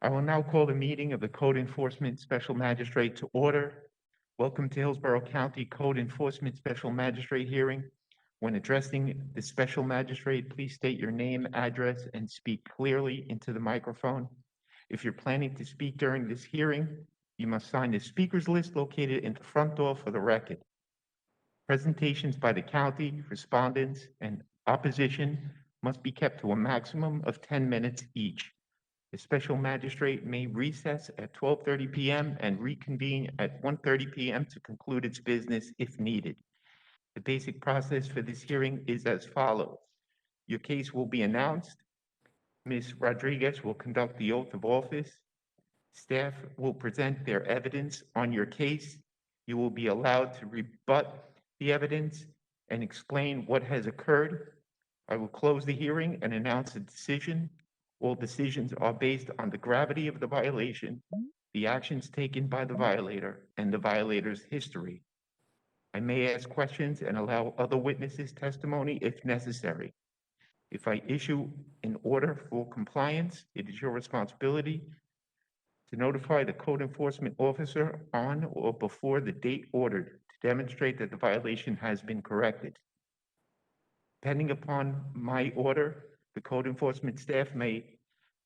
I will now call the meeting of the Code Enforcement Special Magistrate to order. Welcome to Hillsborough County Code Enforcement Special Magistrate hearing. When addressing the Special Magistrate, please state your name, address, and speak clearly into the microphone. If you're planning to speak during this hearing, you must sign the speakers list located in the front door for the record. Presentations by the county, respondents, and opposition must be kept to a maximum of 10 minutes each. The special magistrate may recess at 12:30 p.m. and reconvene at 1:30 p.m. to conclude its business if needed. The basic process for this hearing is as follows. Your case will be announced. Ms. Rodriguez will conduct the oath of office. Staff will present their evidence on your case. You will be allowed to rebut the evidence and explain what has occurred. I will close the hearing and announce a decision. All decisions are based on the gravity of the violation, the actions taken by the violator, and the violator's history. I may ask questions and allow other witnesses' testimony if necessary. If I issue an order for compliance, it is your responsibility to notify the code enforcement officer on or before the date ordered to demonstrate that the violation has been corrected. Depending upon my order, the code enforcement staff may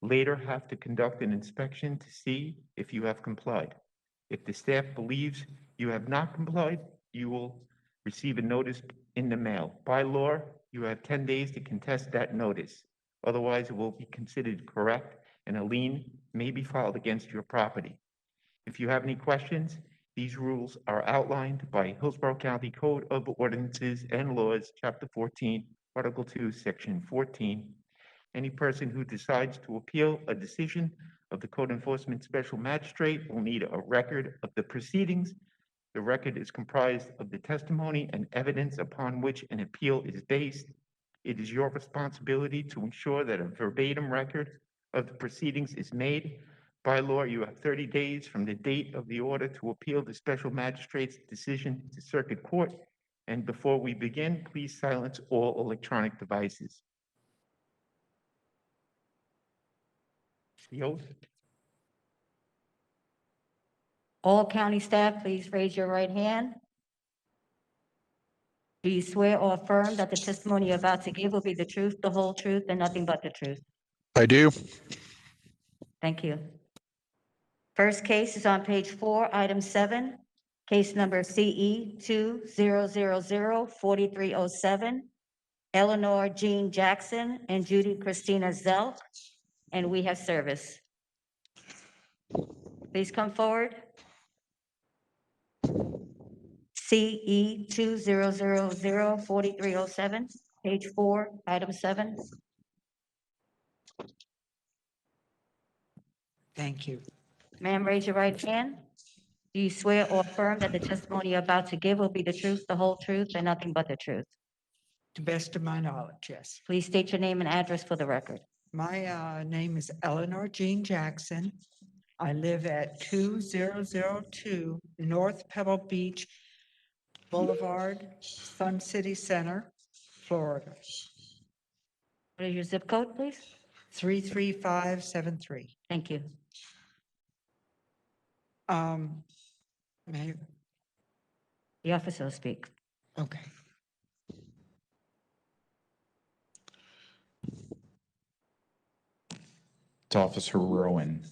later have to conduct an inspection to see if you have complied. If the staff believes you have not complied, you will receive a notice in the mail. By law, you have 10 days to contest that notice. Otherwise, it will be considered correct and a lien may be filed against your property. If you have any questions, these rules are outlined by Hillsborough County Code of Ordinances and Laws, Chapter 14, Article 2, Section 14. Any person who decides to appeal a decision of the Code Enforcement Special Magistrate will need a record of the proceedings. The record is comprised of the testimony and evidence upon which an appeal is based. It is your responsibility to ensure that a verbatim record of the proceedings is made. By law, you have 30 days from the date of the order to appeal the special magistrate's decision to circuit court. And before we begin, please silence all electronic devices. The oath. All county staff, please raise your right hand. Do you swear or affirm that the testimony you're about to give will be the truth, the whole truth, and nothing but the truth? I do. Thank you. First case is on page 4, item 7, case number CE 2000-4307, Eleanor Jean Jackson and Judy Christina Zelk, and we have service. Please come forward. CE 2000-4307, page 4, item 7. Thank you. Ma'am, raise your right hand. Do you swear or affirm that the testimony you're about to give will be the truth, the whole truth, and nothing but the truth? To best of my knowledge, yes. Please state your name and address for the record. My name is Eleanor Jean Jackson. I live at 2002 North Pebble Beach Boulevard, Sun City Center, Florida, What is your zip code, please? 33573. Thank you. May, The officer will speak. okay. It's Officer Rowan.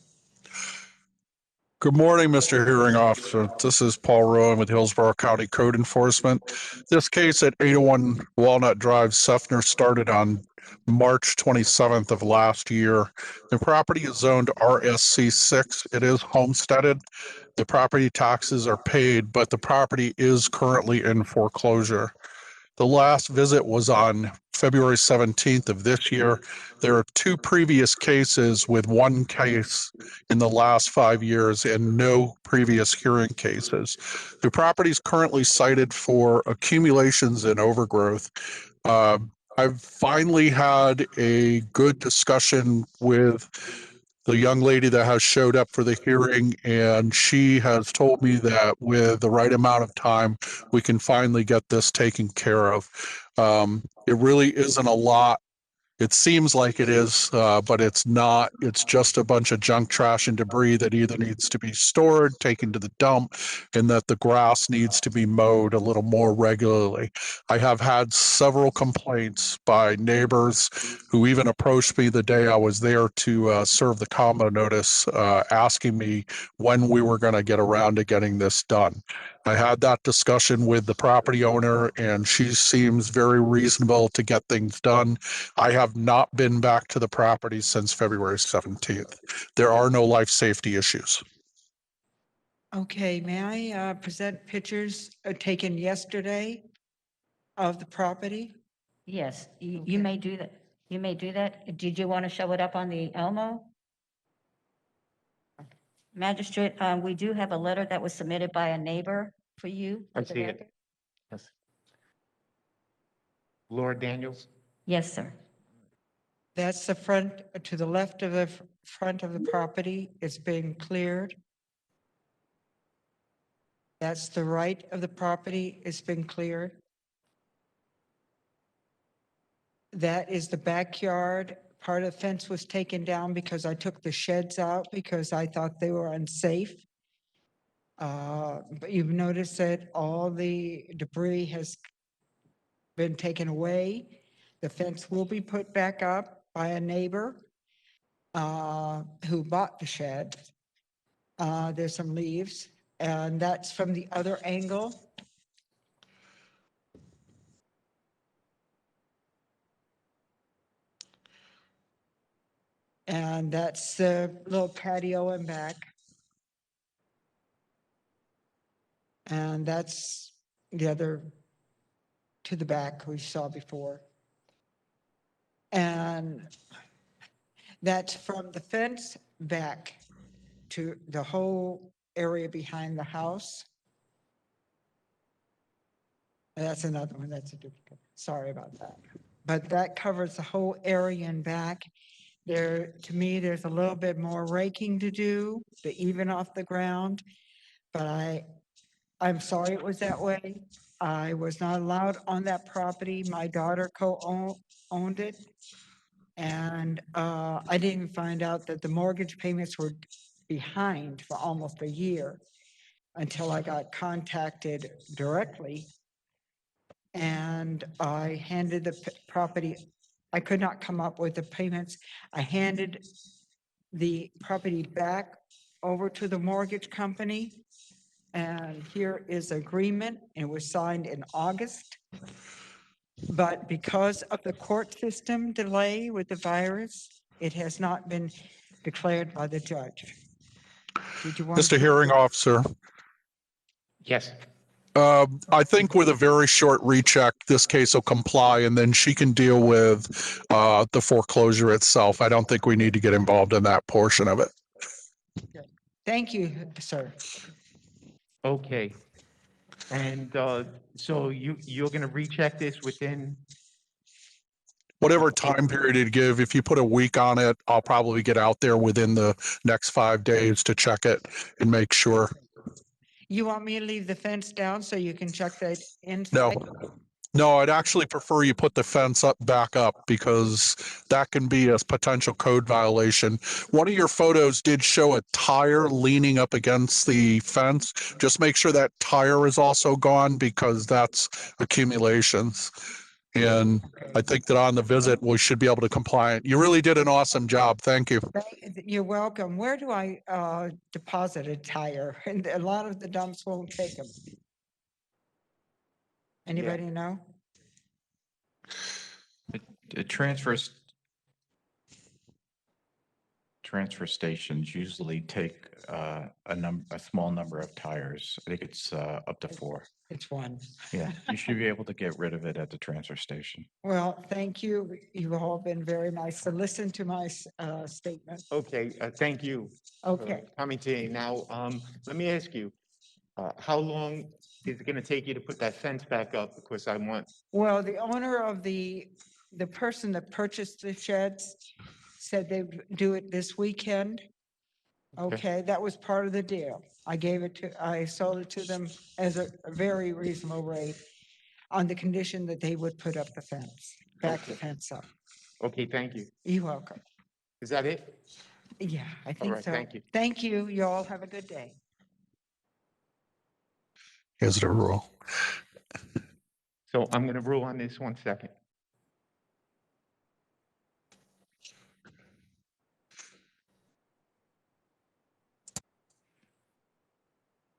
Good morning, Mr. Hearing Officer. This is Paul Rowan with Hillsborough County Code Enforcement. This case at 801 Walnut Drive, Sefner, started on March 27th of last year. The property is zoned RSC6. It is homesteaded. The property taxes are paid, but the property is currently in foreclosure. The last visit was on February 17th of this year. There are 2 previous cases with 1 case in the last 5 years and no previous hearing cases. The property is currently cited for accumulations and overgrowth. I've finally had a good discussion with the young lady that has showed up for the hearing, and she has told me that with the right amount of time, we can finally get this taken care of. It really isn't a lot It seems like it is, but it's not. It's just a bunch of junk, trash, and debris that either needs to be stored, taken to the dump, and that the grass needs to be mowed a little more regularly. I have had several complaints by neighbors who even approached me the day I was there to serve the combo notice, asking me when we were going to get around to getting this done. I had that discussion with the property owner, and she seems very reasonable to get things done. I have not been back to the property since February 17th. There are no life safety issues. Okay, may I present pictures taken yesterday of the property? Yes, you Okay. may do that. You may do that. Did you want to show it up on the Elmo? Magistrate, we do have a letter that was submitted by a neighbor for you. I for the see it. record. Yes. Laura Daniels? Yes, sir. That's the front, to the left of the front of the property. It's been cleared. That's the right of the property. It's been cleared. That is the backyard. Part of the fence was taken down because I took the sheds out because I thought they were unsafe. But you've noticed that all the debris has been taken away. The fence will be put back up by a neighbor who bought the shed. There's some leaves, and that's from the other angle. And that's the little patio in back. And that's the other to the back we saw before. And that's from the fence back to the whole area behind the house. That's another one, that's a duplicate. Sorry about that. But that covers the whole area in back. There, to me, there's a little bit more raking to do to even off the ground. But I'm sorry it was that way. I was not allowed on that property. My daughter co-owned it. And I didn't find out that the mortgage payments were behind for almost a year until I got contacted directly. And I handed the property, I could not come up with the payments. I handed the property back over to the mortgage company. And here is agreement. It was signed in August. But because of the court system delay with the virus, it has not been declared by the judge. Did you want Mr. Hearing Officer, Yes. I think with a very short recheck, this case will comply, and then she can deal with the foreclosure itself. I don't think we need to get involved in that portion of it. Thank you, sir. Okay. And so you're going to recheck this within, Whatever time period you give, if you put a week on it, I'll probably get out there within the next 5 days to check it and make sure. You want me to leave the fence down so you can check that inside? No, no, I'd actually prefer you put the fence back up, because that can be a potential code violation. One of your photos did show a tire leaning up against the fence. Just make sure that tire is also gone, because that's accumulations. And I think that on the visit, we should be able to comply. You really did an awesome job. Thank you. You're welcome. Where do I deposit a tire? And a lot of the dumps won't take them. Anybody know? The transfer stations usually take a small number of tires. I think it's up to 4. It's one. Yeah, you should be able to get rid of it at the transfer station. Well, thank you. You've all been very nice to listen to my statement. okay, thank you. for Okay. Coming today. Now, let me ask you, how long is it going to take you to put that fence back up? Because I want, Well, the owner of the person that purchased the sheds said they'd do it this weekend. Okay, that was part of the deal. I sold it to them as a very reasonable rate on the condition that they would put up the fence, back the fence up. Okay, thank you. You're welcome. Is that it? Yeah, I All think right, so. thank you. Thank you. You all have a good day. Here's the rule. So I'm going to rule on this 1 second.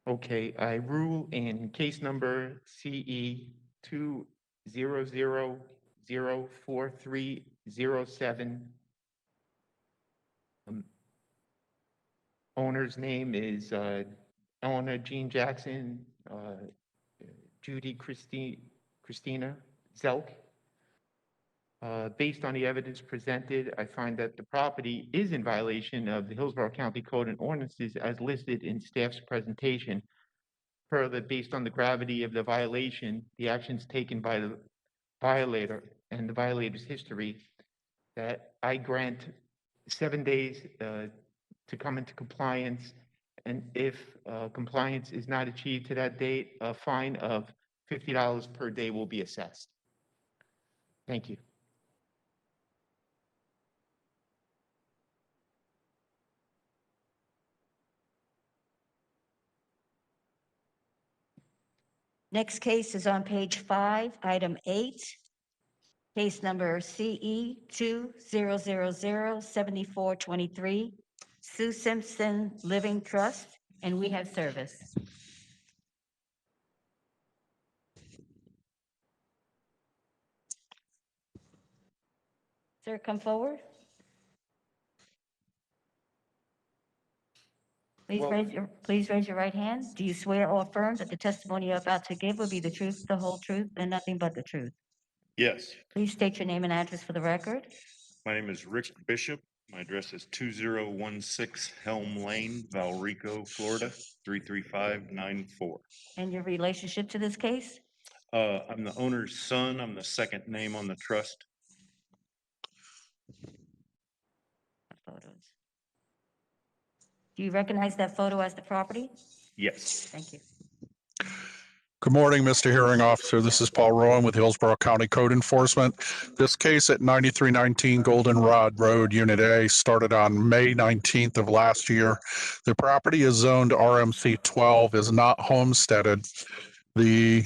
Okay, I rule in case number CE 200043007. Owner's name is Eleanor Jean Jackson, Judy Christina Zelk. Based on the evidence presented, I find that the property is in violation of the Hillsborough County Code and ordinances as listed in staff's presentation. Further, based on the gravity of the violation, the actions taken by the violator and the violator's history, that I grant 7 days to come into compliance. And if compliance is not achieved to that date, a fine of $50 per day will be assessed. Thank you. Next case is on page 5, item 8. Case number CE 20007423, Sue Simpson Living Trust, and we have service. Sir, come forward. Please Well- please raise your right hand. Do you swear or affirm that the testimony you're about to give will be the truth, the whole truth, and nothing but the truth? Yes, Please state your name and address for the record. my name is Rick Bishop. My address is 2016 Helm Lane, Valrico, Florida, 33594. And your relationship to this case? I'm the owner's son. I'm the second name on the trust. Photos. Do you recognize that photo as the property? Yes, Thank you. Good morning, Mr. Hearing Officer. This is Paul Rowan with Hillsborough County Code Enforcement. This case at 9319 Goldenrod Road, Unit A, started on May 19th of last year. The property is zoned RMC 12, is not homesteaded. The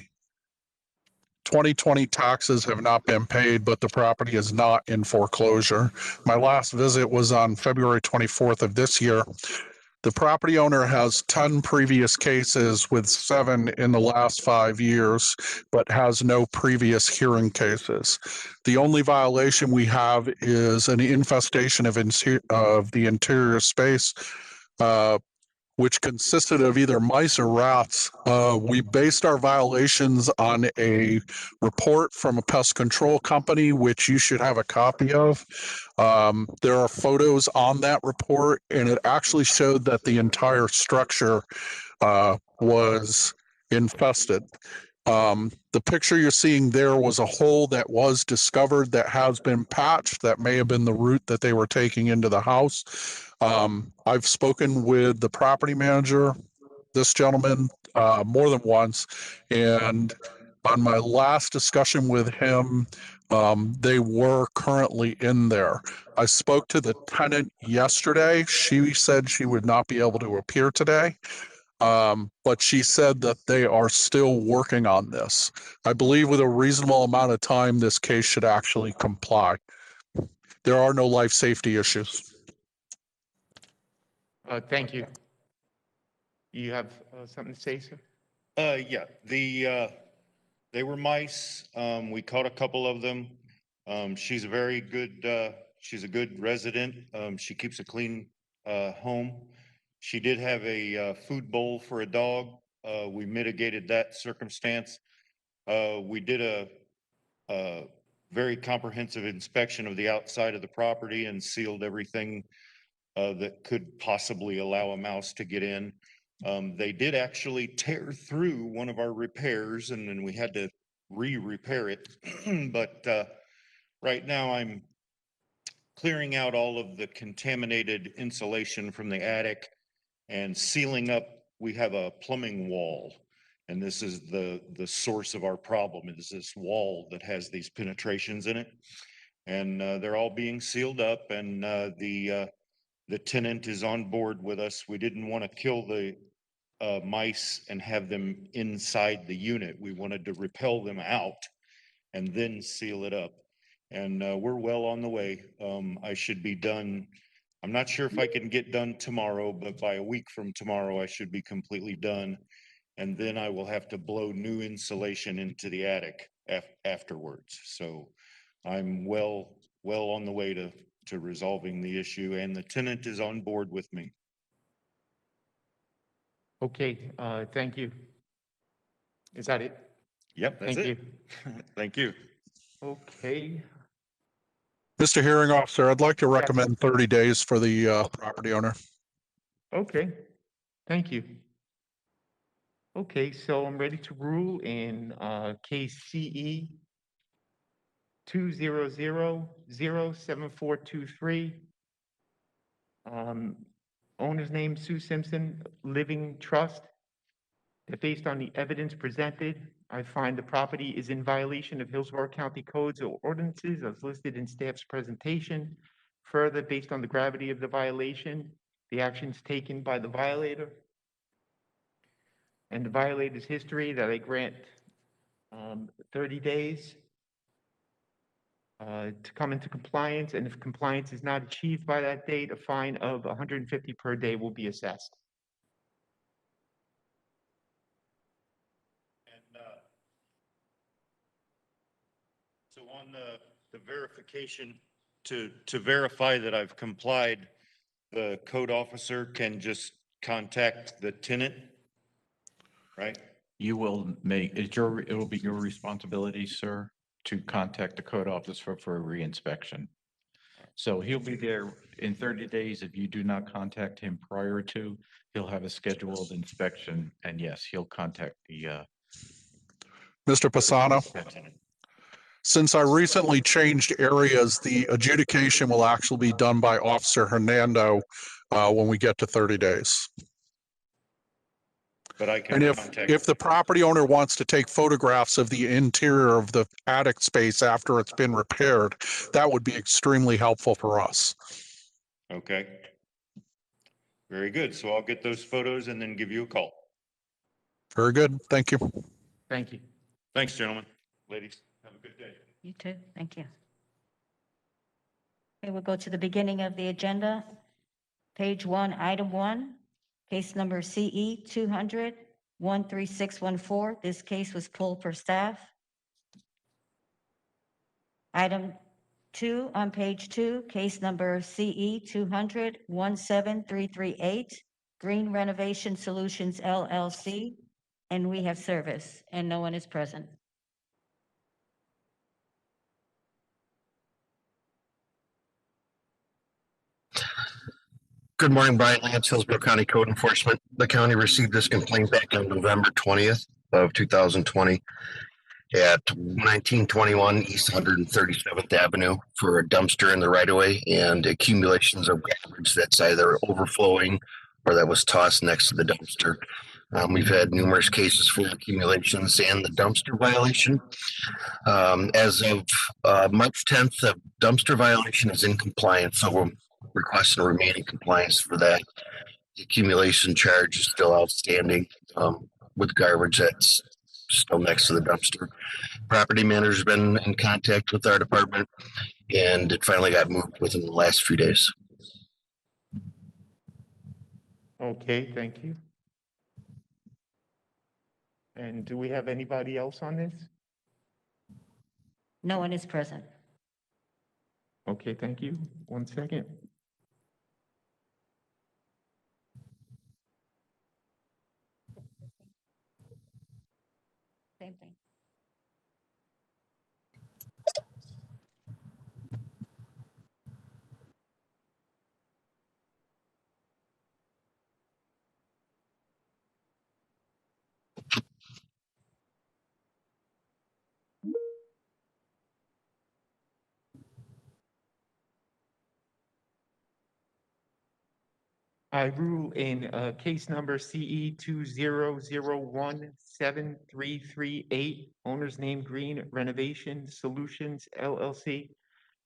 2020 taxes have not been paid, but the property is not in foreclosure. My last visit was on February 24th of this year. The property owner has 10 previous cases with 7 in the last 5 years, but has no previous hearing cases. The only violation we have is an infestation of the interior space, which consisted of either mice or rats. We based our violations on a report from a pest control company, which you should have a copy of. There are photos on that report, and it actually showed that the entire structure was infested. The picture you're seeing there was a hole that was discovered that has been patched. That may have been the route that they were taking into the house. I've spoken with the property manager, this gentleman, more than once, and on my last discussion with him, they were currently in there. I spoke to the tenant yesterday. She said she would not be able to appear today. But she said that they are still working on this. I believe with a reasonable amount of time, this case should actually comply. There are no life safety issues. Thank you. You have something to say, sir? yeah, they were mice. We caught a couple of them. She's a very good, she's a good resident. She keeps a clean, home. She did have a food bowl for a dog. We mitigated that circumstance. We did a very comprehensive inspection of the outside of the property and sealed everything that could possibly allow a mouse to get in. They did actually tear through one of our repairs, and then we had to re-repair it. But right now I'm clearing out all of the contaminated insulation from the attic and sealing up. We have a plumbing wall, and this is the source of our problem. It is this wall that has these penetrations in it. And they're all being sealed up, and the tenant is on board with us. We didn't want to kill the mice and have them inside the unit. We wanted to repel them out and then seal it up. And we're well on the way. I should be done. I'm not sure if I can get done tomorrow, but by a week from tomorrow, I should be completely done. And then I will have to blow new insulation into the attic afterwards. So I'm well on the way to resolving the issue, and the tenant is on board with me. Okay, thank you. Is that it? Yep, that's Thank it. you. Thank you. Okay, Mr. Hearing Officer, I'd like to recommend 30 days for the property owner. okay, thank you. Okay, so I'm ready to rule in case CE 200074423. Owner's name Sue Simpson, Living Trust. That based on the evidence presented, I find the property is in violation of Hillsborough County codes or ordinances as listed in staff's presentation. Further, based on the gravity of the violation, the actions taken by the violator, and the violator's history, that I grant 30 days to come into compliance, and if compliance is not achieved by that date, a fine of 150 per day will be assessed. And so on the verification, to verify that I've complied, the code officer can just contact the tenant, right? You will it will be your responsibility, sir, to contact the code officer for a reinspection. So he'll be there in 30 days. If you do not contact him prior to, he'll have a scheduled inspection, and yes, he'll contact the Mr. Pisano, Tenant. since I recently changed areas, the adjudication will actually be done by Officer Hernando when we get to 30 days. But I can And contact. if the property owner wants to take photographs of the interior of the attic space after it's been repaired, that would be extremely helpful for us. Okay. Very good. So I'll get those photos and then give you a call. Very good. Thank you. Thank you. Thanks, gentlemen. Ladies, have a good day. You too. Thank you. Okay, we'll go to the beginning of the agenda. Page 1, item 1, case number CE 200-13614. This case was pulled for staff. Item 2 on page 2, case number CE 200-17338, Green Renovation Solutions LLC, and we have service, and no one is present. Good morning, Brian Lance, Hillsborough County Code Enforcement. The county received this complaint back on November 20th of 2020 at 1921 East 137th Avenue for a dumpster in the right-of-way and accumulations of garbage that's either overflowing or that was tossed next to the dumpster. We've had numerous cases for accumulations and the dumpster violation. As of March 10th, the dumpster violation is in compliance, so we're requesting remaining compliance for that. The accumulation charge is still outstanding with garbage that's still next to the dumpster. Property manager's been in contact with our department, and it finally got moved within the last few days. Okay, thank you. And do we have anybody else on this? No one is present. Okay, thank you. 1 second. Same thing. I rule in case number CE 200173338, owner's name Green Renovation Solutions LLC.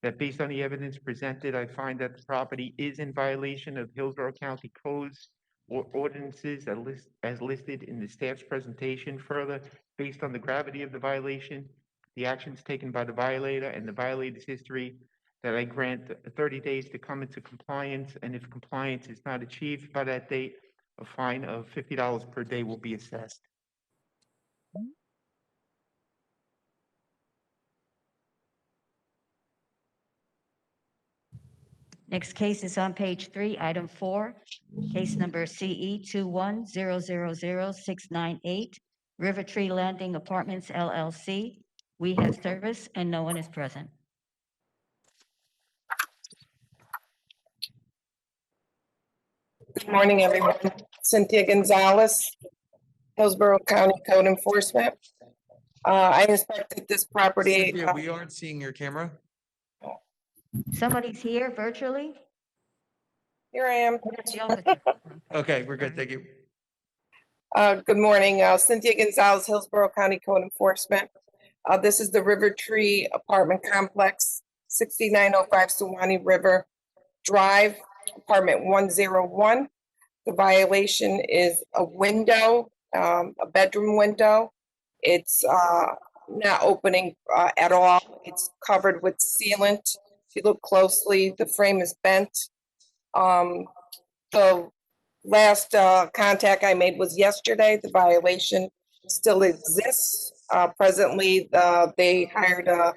that based on the evidence presented, I find that the property is in violation of Hillsborough County codes or ordinances as listed in the staff's presentation. Further, based on the gravity of the violation, the actions taken by the violator and the violator's history, that I grant 30 days to come into compliance, and if compliance is not achieved by that date, a fine of $50 per day will be assessed. Next case is on page 3, item 4, case number CE 21000698, River Tree Landing Apartments LLC. We have service and no one is present. Good morning, everyone. Cynthia Gonzalez, Hillsborough County Code Enforcement. I inspected this property. Cynthia, we aren't seeing your camera. Somebody's here virtually? Here I am. The officer. Okay, we're good. Thank you. Good morning, Cynthia Gonzalez, Hillsborough County Code Enforcement. This is the River Tree Apartment Complex, 6905 SUWANNEE River Drive, apartment 101. The violation is a window, a bedroom window. It's not opening at all. It's covered with sealant. If you look closely, the frame is bent. The last contact I made was yesterday. The violation still exists. Presently, they hired a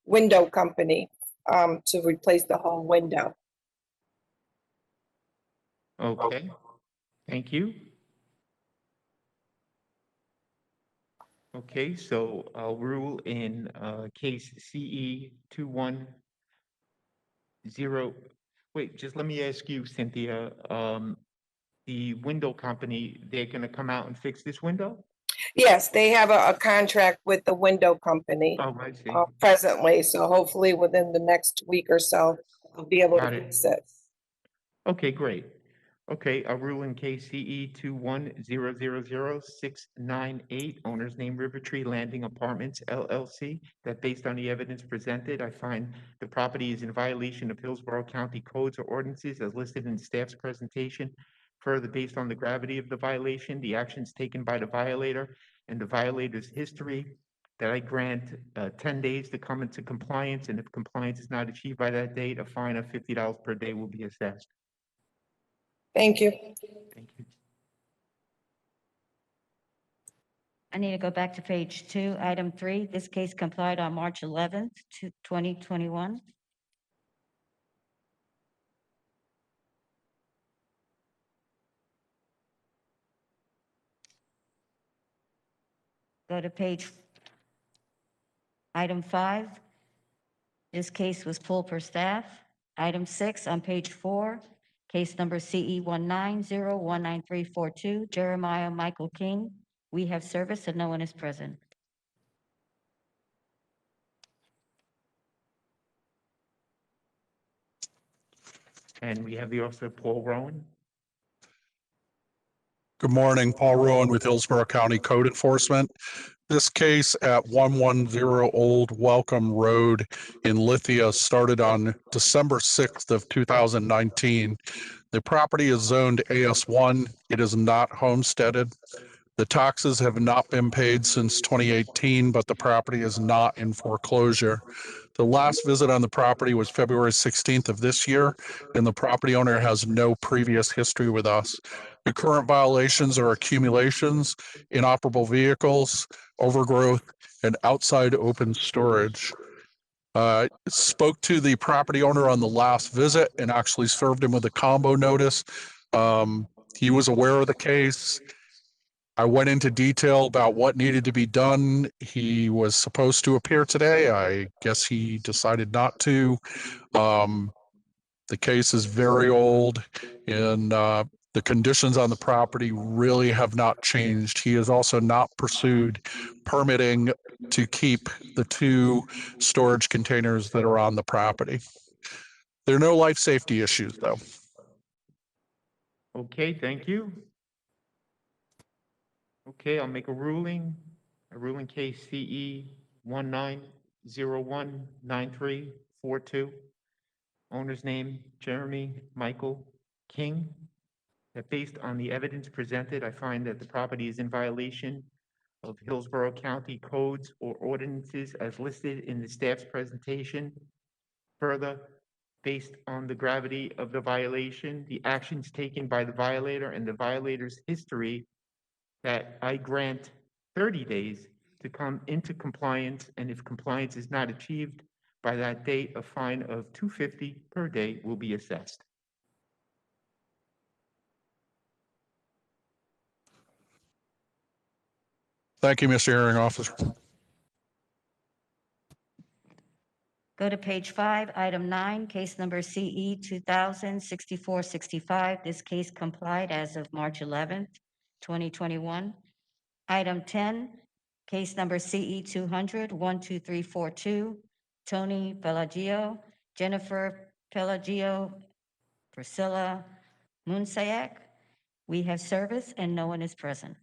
window company to replace the whole window. Okay, thank you. Okay, so I'll rule in case CE 210. Wait, just let me ask you, Cynthia, the window company, they're gonna come out and fix this window? Yes, they have a contract with the window company Oh, I see. presently, so hopefully within the next week or so, we'll be able Got to it. fix it. Okay, great. Okay, I'll rule in case CE 210000698, owner's name River Tree Landing Apartments LLC, that based on the evidence presented, I find the property is in violation of Hillsborough County codes or ordinances as listed in staff's presentation. Further, based on the gravity of the violation, the actions taken by the violator and the violator's history, that I grant 10 days to come into compliance, and if compliance is not achieved by that date, a fine of $50 per day will be assessed. Thank you. Thank you. I need to go back to page 2, item 3. This case complied on March 11th, 2021. Go to page, item 5. This case was pulled per staff. Item 6 on page 4, case number CE 190-19342, Jeremiah Michael King. We have service and no one is present. And we have the officer Paul Rowan. Good morning, Paul Rowan with Hillsborough County Code Enforcement. This case at 110 Old Welcome Road in Lithia started on December 6th of 2019. The property is zoned AS1. It is not homesteaded. The taxes have not been paid since 2018, but the property is not in foreclosure. The last visit on the property was February 16th of this year, and the property owner has no previous history with us. The current violations are accumulations, inoperable vehicles, overgrowth, and outside open storage. Spoke to the property owner on the last visit and actually served him with a combo notice. He was aware of the case. I went into detail about what needed to be done. He was supposed to appear today. I guess he decided not to. The case is very old, and the conditions on the property really have not changed. He has also not pursued permitting to keep the 2 storage containers that are on the property. There are no life safety issues, though. Okay, thank you. Okay, I'll make a ruling case CE 190193 42. Owner's name, Jeremy Michael King. That based on the evidence presented, I find that the property is in violation of Hillsborough County codes or ordinances as listed in the staff's presentation. Further, based on the gravity of the violation, the actions taken by the violator and the violator's history, that I grant 30 days to come into compliance, and if compliance is not achieved by that date, a fine of $250 per day will be assessed. Thank you, Mr. Hearing Officer. Go to page 5, item 9, case number CE 2000-6465. This case complied as of March 11th, 2021. Item 10, case number CE 200-12342. Tony Pelagio, Jennifer Pelagio, Priscilla Munsayak. We have service and no one is present.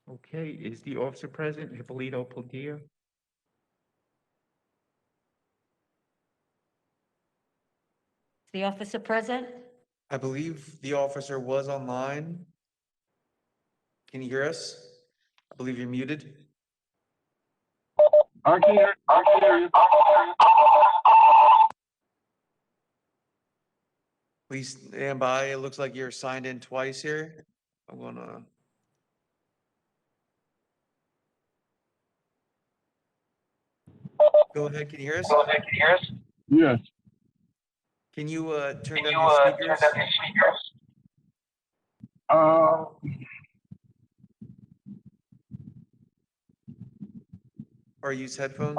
Okay, is the officer present, Hippolito Padilla? Is the officer present? I believe the officer was online. Can you hear us? I believe you're muted. I can hear you. Please stand by. It looks like you're signed in twice here. I'm gonna. Go ahead, can you hear us? Yes. Can you turn down your speakers? Or use headphones?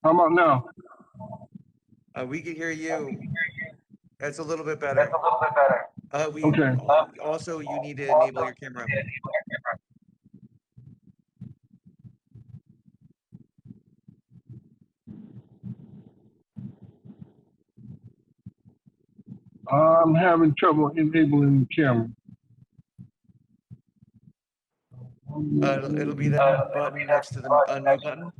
How about now? We can hear you. That's a little bit better. Okay. Also, you need to enable your camera. I'm having trouble enabling the camera. It'll be that button next to the unmute button.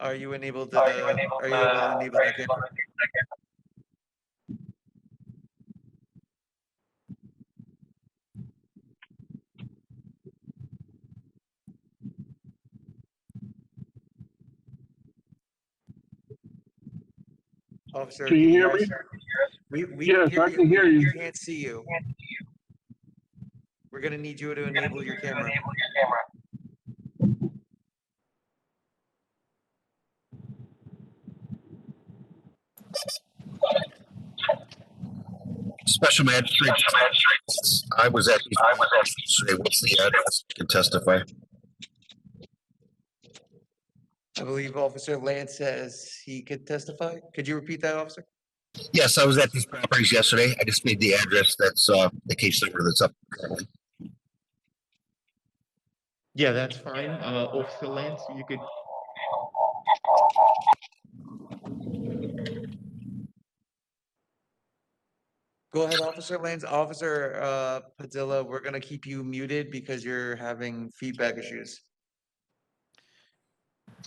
Are you enabled? Are you able to enable that camera? Officer, Can you hear me? We Yes, I can hear you. We can't see you. We're gonna need you to enable your camera. Special magistrate. I was at yesterday. What's the address? You can testify. I believe Officer Lance says he could testify. Could you repeat that, officer? Yes, I was at these properties yesterday. I just need the address. That's the case number that's up currently. Yeah, that's fine. Officer Lance, you could. Go ahead, Officer Lance. Officer Padilla, we're gonna keep you muted because you're having feedback issues.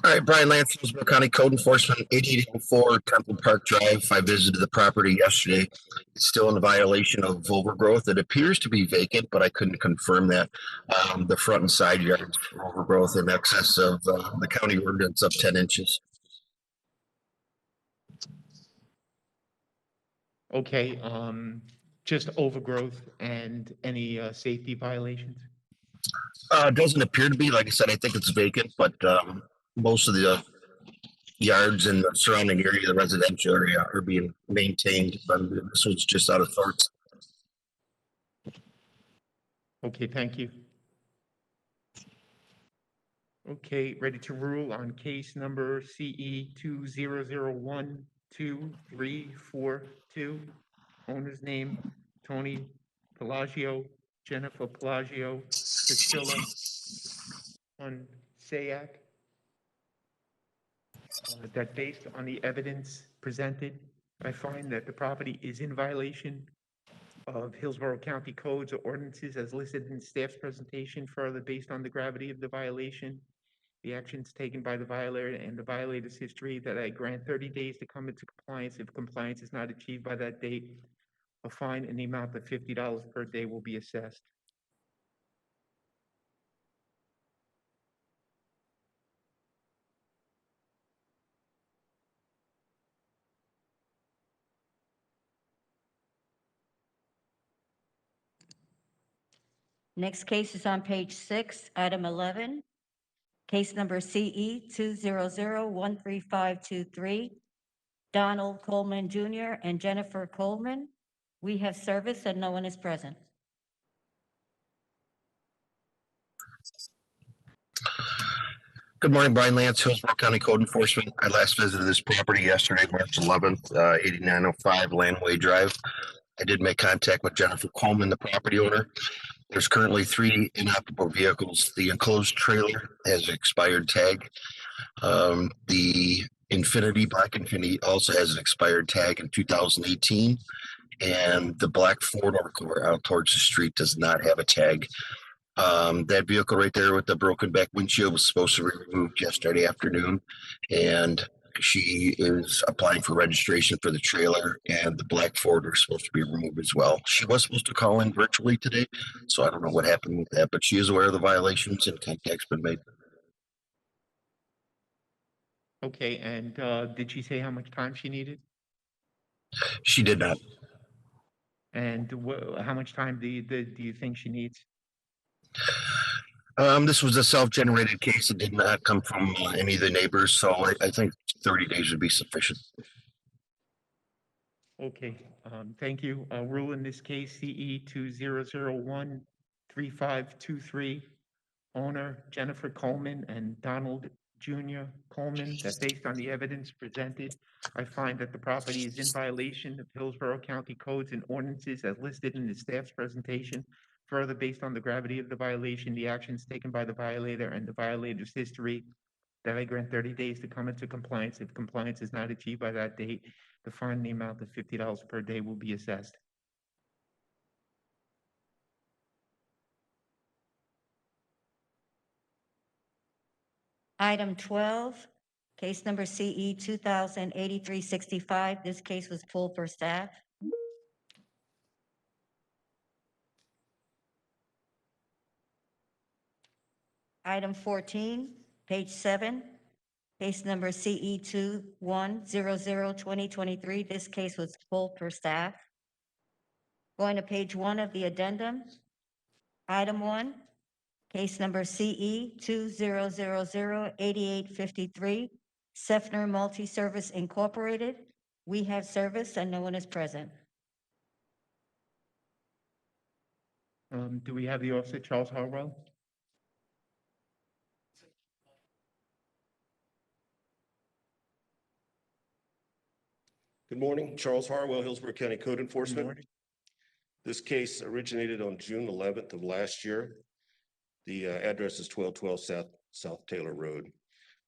All right, Brian Lance, Hillsborough County Code Enforcement, 8884 Temple Park Drive. I visited the property yesterday. It's still in violation of overgrowth. It appears to be vacant, but I couldn't confirm that. The front and side yards for overgrowth in excess of the county ordinance of 10 inches. Okay, just overgrowth and any safety violations? Doesn't appear to be. Like I said, I think it's vacant, but most of the yards in the surrounding area, the residential area, are being maintained. But this was just out of sorts. Okay, thank you. Okay, ready to rule on case number CE 200123442. Owner's name, Tony Pelagio, Jennifer Pelagio, Priscilla Sayak. That based on the evidence presented, I find that the property is in violation of Hillsborough County codes or ordinances as listed in staff's presentation. Further, based on the gravity of the violation, the actions taken by the violator and the violator's history, that I grant 30 days to come into compliance. If compliance is not achieved by that date, a fine in the amount of $50 per day will be assessed. Next case is on page 6, item 11. Case number CE 200-13523. Donald Coleman Jr. and Jennifer Coleman. We have service and no one is present. Good morning, Brian Lance, Hillsborough County Code Enforcement. I last visited this property yesterday, March 11th, 8905 Landway Drive. I did make contact with Jennifer Coleman, the property owner. There's currently 3 inoperable vehicles. The enclosed trailer has an expired tag. The Black Infinity also has an expired tag in 2018. And the black four-door car out towards the street does not have a tag. That vehicle right there with the broken back windshield was supposed to be removed yesterday afternoon. And she is applying for registration for the trailer, and the black Ford is supposed to be removed as well. She was supposed to call in virtually today, so I don't know what happened with that, but she is aware of the violations and contact's been made. Okay, and did she say how much time she needed? She did not. And how much time do you think she needs? This was a self-generated case. It did not come from any of the neighbors, so I think 30 days would be sufficient. Okay, thank you. I'll rule in this case CE 200-13523. Owner Jennifer Coleman and Donald Jr. Coleman, that based on the evidence presented, I find that the property is in violation of Hillsborough County codes and ordinances as listed in the staff's presentation. Further, based on the gravity of the violation, the actions taken by the violator and the violator's history, that I grant 30 days to come into compliance. If compliance is not achieved by that date, the fine in the amount of $50 per day will be assessed. Item 12, case number CE 2000-8365. This case was pulled for staff. Item 14, page 7, case number CE 2100-2023. This case was pulled for staff. Going to page 1 of the addendum. Item 1, case number CE 2000-8853, Sefner Multi-Service Incorporated. We have service and no one is present. Do we have the officer, Charles Harwell? Good morning, Charles Harwell, Hillsborough County Code Good Enforcement. morning. This case originated on June 11th of last year. The address is 1212 South Taylor Road.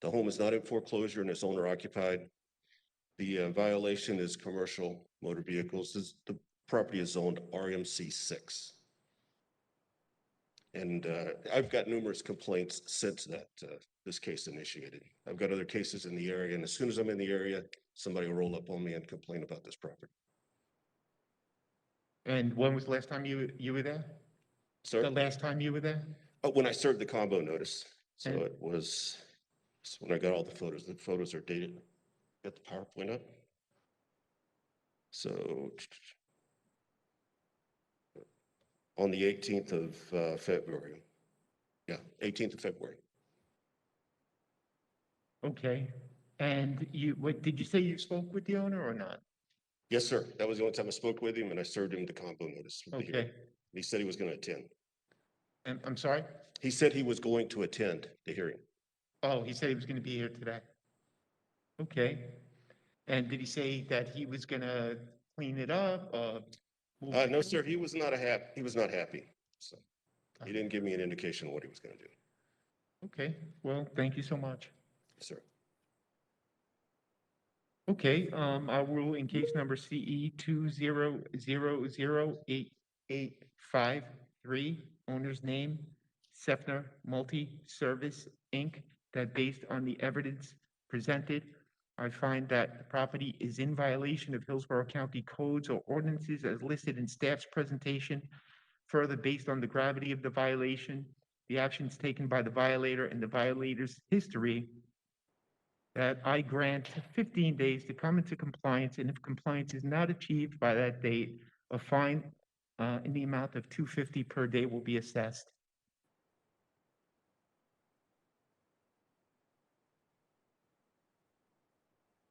The home is not in foreclosure and it's owner occupied. The violation is commercial motor vehicles. The property is zoned RMC 6. And I've got numerous complaints since that this case initiated. I've got other cases in the area, and as soon as I'm in the area, somebody will roll up on me and complain about this property. And when was the last time you were there? Sir? The last time you were there? Oh, when I served the combo notice. So And- it was when I got all the photos. The photos are dated. Got the PowerPoint up. So on the 18th of February. Yeah, 18th of February. Okay, and what, did you say you spoke with the owner or not? Yes, sir. That was the only time I spoke with him, and I served him the combo notice. with the hearing. Okay, He said he was going to attend. and I'm sorry? He said he was going to attend the hearing. Oh, he said he was gonna be here today. Okay. And did he say that he was gonna clean it up, move the No, sir, tree? he was not happy. So he didn't give me an indication of what he was gonna do. Okay, well, thank you so much. Yes, sir. Okay, I will in case number CE 200088853, owner's name, Sefner Multi-Service, Inc., that based on the evidence presented, I find that the property is in violation of Hillsborough County codes or ordinances as listed in staff's presentation. Further, based on the gravity of the violation, the actions taken by the violator and the violator's history, that I grant 15 days to come into compliance, and if compliance is not achieved by that date, a fine in the amount of $250 per day will be assessed.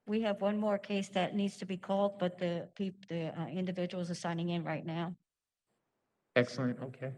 We have one more case that needs to be called, but the individuals are signing in right now. Excellent, okay.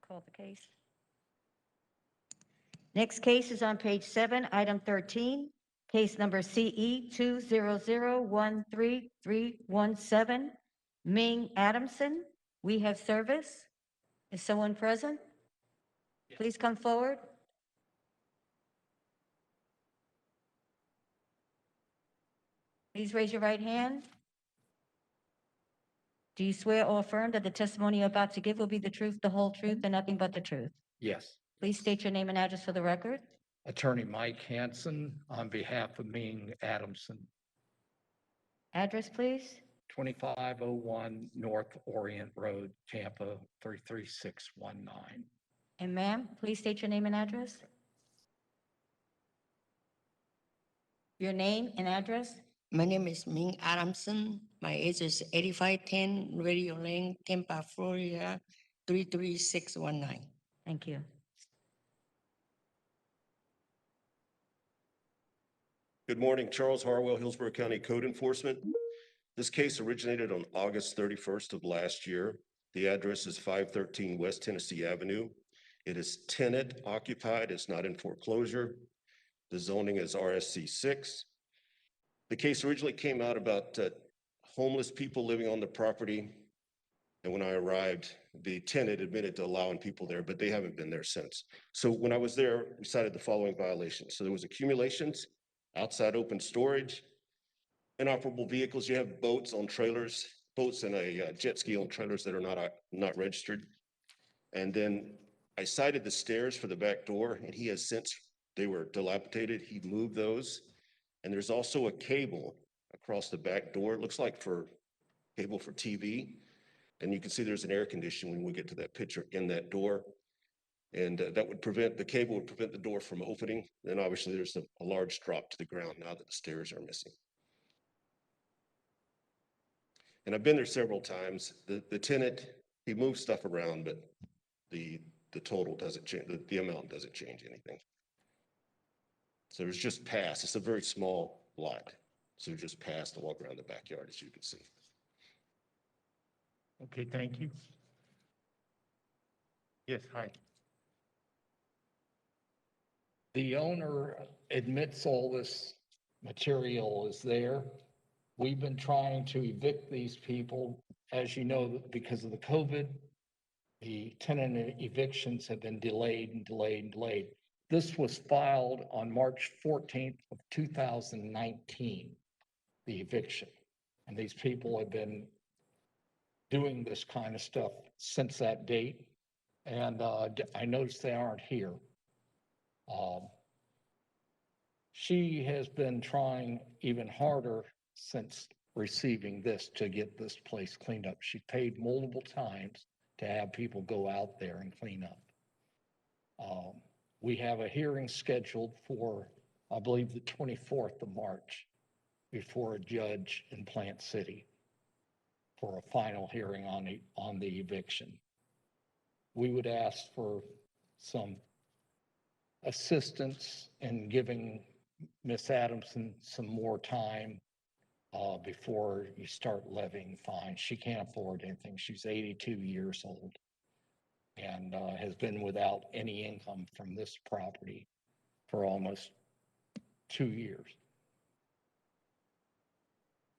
Call the case. Next case is on page 7, item 13, case number CE 200133317, Ming Adamson. We have service. Is someone present? Please come forward. Please raise your right hand. Do you swear or affirm that the testimony you're about to give will be the truth, the whole truth, and nothing but the truth? Yes. Please state your name and address for the record. Attorney Mike Hanson on behalf of Ming Adamson, Address, please. 2501 North Orient Road, Tampa, 33619. And ma'am, please state your name and address. Your name and address. My name is Ming Adamson. My address is 8510 Radio Lane, Tampa, Florida, 33619. Thank you. Good morning, Charles Harwell, Hillsborough County Code Enforcement. This case originated on August 31st of last year. The address is 513 West Tennessee Avenue. It is tenant occupied, it's not in foreclosure. The zoning is RSC 6. The case originally came out about homeless people living on the property. And when I arrived, the tenant admitted to allowing people there, but they haven't been there since. So when I was there, we cited the following violations. So there was accumulations, outside open storage, inoperable vehicles. You have boats on trailers, boats and a jet ski on trailers that are not registered. And then I cited the stairs for the back door, and he has since, they were dilapidated. He moved those. And there's also a cable across the back door. It looks like for cable for TV. And you can see there's an air conditioner when we get to that picture in that door. And that would prevent, the cable would prevent the door from opening. Then obviously there's a large drop to the ground now that the stairs are missing. And I've been there several times. The tenant, he moves stuff around, but the total doesn't change, the amount doesn't change anything. So it's just past, it's a very small lot. So just past to walk around the backyard, as you can see. Okay, thank you. Yes, hi. The owner admits all this material is there. We've been trying to evict these people. As you know, because of the COVID, the tenant evictions have been delayed and delayed and delayed. This was filed on March 14th of 2019, the eviction. And these people have been doing this kind of stuff since that date. And I noticed they aren't here. She has been trying even harder since receiving this to get this place cleaned up. She paid multiple times to have people go out there and clean up. We have a hearing scheduled for, I believe, the 24th of March before a judge in Plant City for a final hearing on the eviction. We would ask for some assistance in giving Miss Adamson some more time before you start levying fines. She can't afford anything. She's 82 years old and has been without any income from this property for almost 2 years.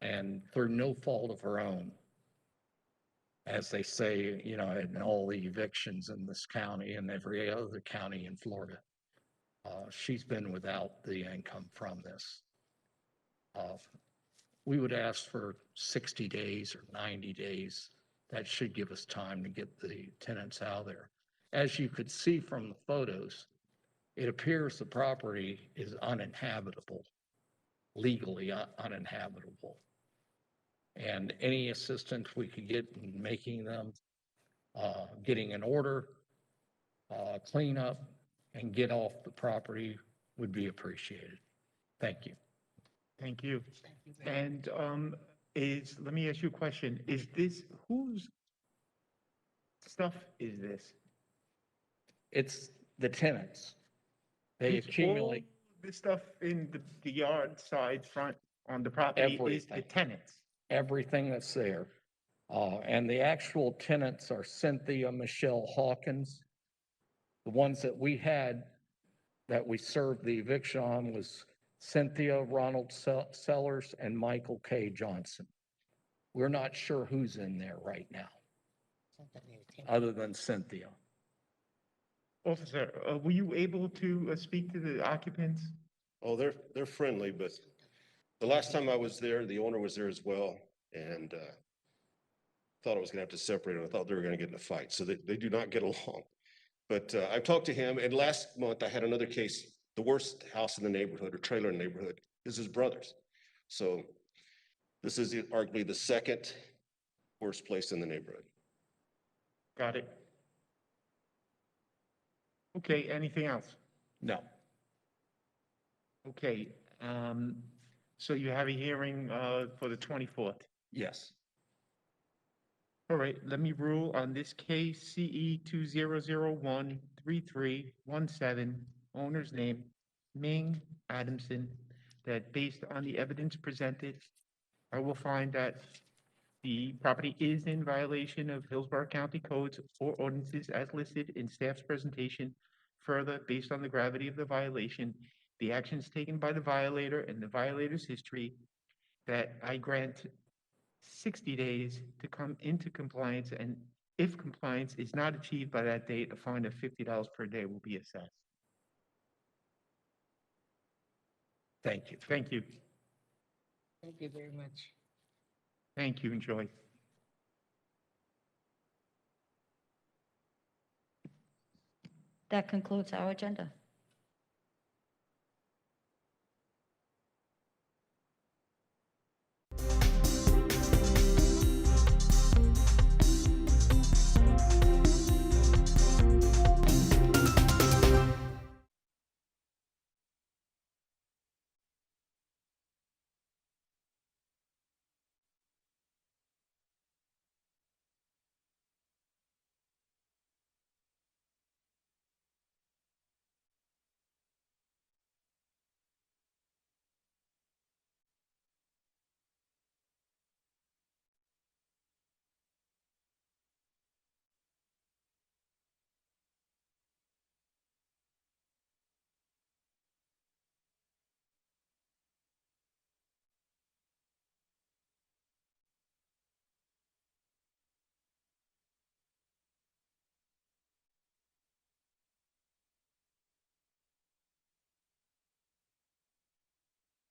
And through no fault of her own, as they say, you know, in all the evictions in this county and every other county in Florida, she's been without the income from this. We would ask for 60 days or 90 days. That should give us time to get the tenants out there. As you could see from the photos, it appears the property is uninhabitable, legally uninhabitable. And any assistance we could get in making them, getting an order, clean up, and get off the property would be appreciated. Thank you. Thank you. And let me ask you a question. Is this, whose stuff is this? It's the tenants. They Is accumulate all the stuff in the yard, side, front, on the property is the everything. tenants? Everything that's there. And the actual tenants are Cynthia Michelle Hawkins. The ones that we had that we served the eviction on was Cynthia Ronald Sellers and Michael K. Johnson. We're not sure who's in there right now, other than Cynthia. Officer, were you able to speak to the occupants? Oh, they're friendly, but the last time I was there, the owner was there as well, and thought I was gonna have to separate them. I thought they were gonna get in a fight, so they do not get along. But I've talked to him, and last month I had another case. The worst house in the neighborhood or trailer in the neighborhood is his brother's. So this is arguably the second worst place in the neighborhood. Got it. Okay, anything else? No. Okay, so you have a hearing for the 24th. Yes. All right, let me rule on this case, CE 20013317, owner's name, Ming Adamson, that based on the evidence presented, I will find that the property is in violation of Hillsborough County codes or ordinances as listed in staff's presentation. Further, based on the gravity of the violation, the actions taken by the violator and the violator's history, that I grant 60 days to come into compliance, and if compliance is not achieved by that date, a fine of $50 per day will be assessed. Thank you. Thank you. Thank you very much. Thank you. Enjoy. That concludes our agenda.